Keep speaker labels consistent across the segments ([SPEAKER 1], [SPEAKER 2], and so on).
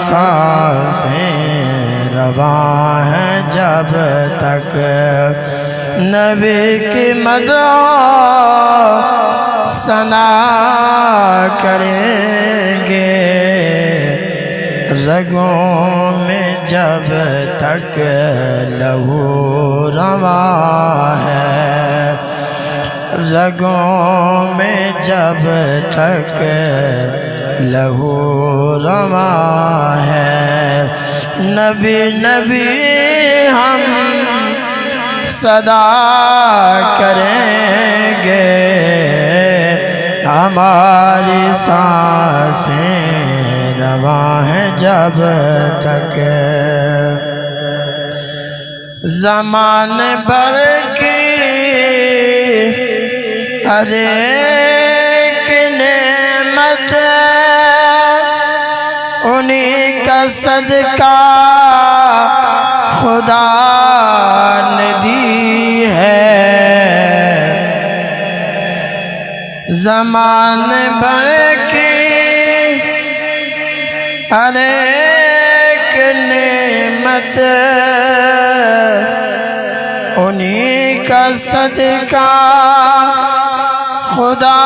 [SPEAKER 1] سانسیں رواں ہیں جب تک نبی کی مدح ثنا کریں گے، رگوں میں جب تک لہو رواں ہے، رگوں میں جب تک لہو رواں ہے، نبی نبی ہم صدا کریں گے، ہماری سانسیں رواں ہیں جب تک زمانے بھر کی ہر ایک نعمت انہی کا صدقہ خدا نے دی ہے، زمانے بھر کی ہر ایک نعمت انہی کا صدقہ خدا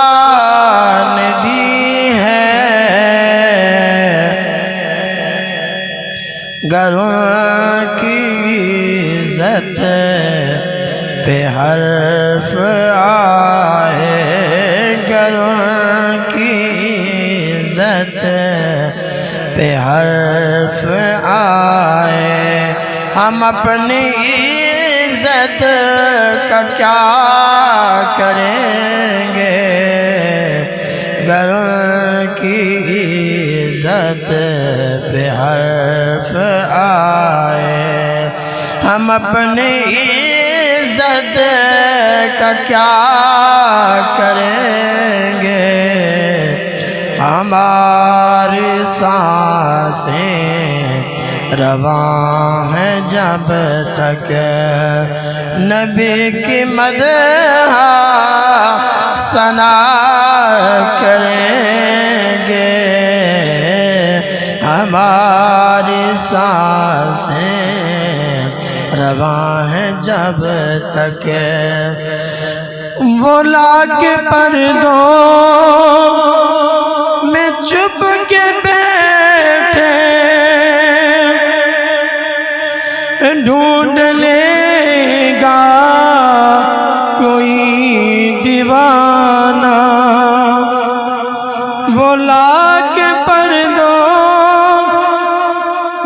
[SPEAKER 1] نے دی ہے، گر ان کی عزت پہ حرف آئے، گر ان کی عزت پہ حرف آئے، ہم اپنی عزت کا کیا کریں گے، گر ان کی عزت پہ حرف آئے، ہم اپنی عزت کا کیا کریں گے، ہماری سانسیں رواں ہیں جب تک نبی کی مدح ثنا کریں گے، ہماری سانسیں رواں ہیں جب تک وہ لاکھ پردوں میں چھپ کے بیٹھے ڈھونڈ لے گا کوئی دیوانہ، وہ لاکھ پردوں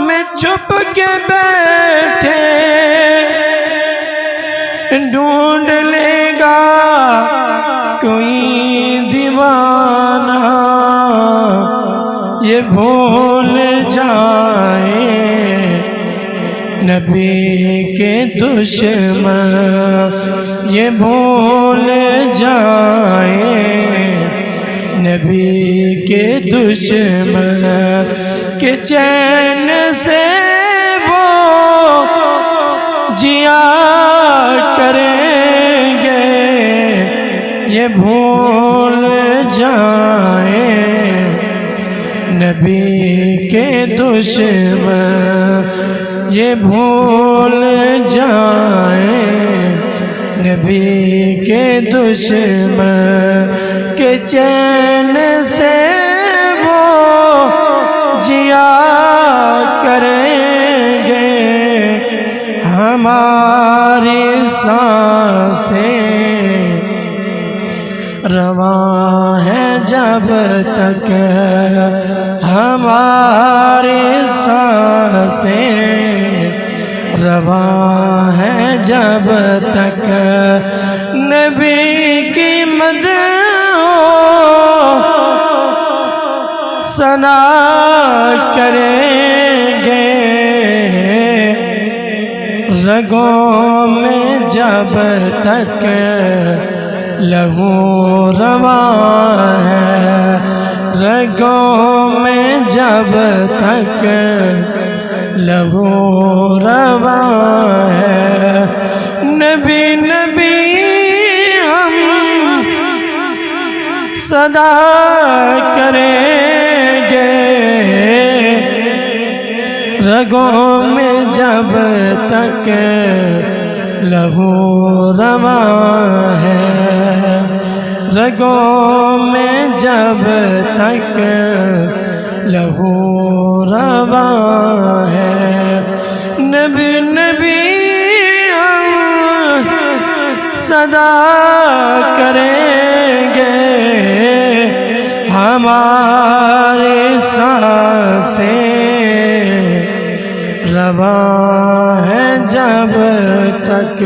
[SPEAKER 1] میں چھپ کے بیٹھے ڈھونڈ لے گا کوئی دیوانہ، یہ بھول جائیں نبی کے دشمن، یہ بھول جائیں نبی کے دشمن کہ چین سے وہ جیا کریں گے، یہ بھول جائیں نبی کے دشمن، یہ بھول جائیں نبی کے دشمن کہ چین سے وہ جیا کریں گے، ہماری سانسیں رواں ہے جب تک، ہماری سانسیں رواں ہے جب تک نبی کی مدح ثنا کریں گے، رگوں میں جب تک لہو رواں ہے، رگوں میں جب تک لہو رواں ہے، نبی نبی ہم صدا کریں گے، رگوں میں جب تک لہو رواں ہے، رگوں میں جب تک لہو رواں ہے، نبی نبی ہم صدا کریں گے، ہماری سانسیں رواں ہے جب تک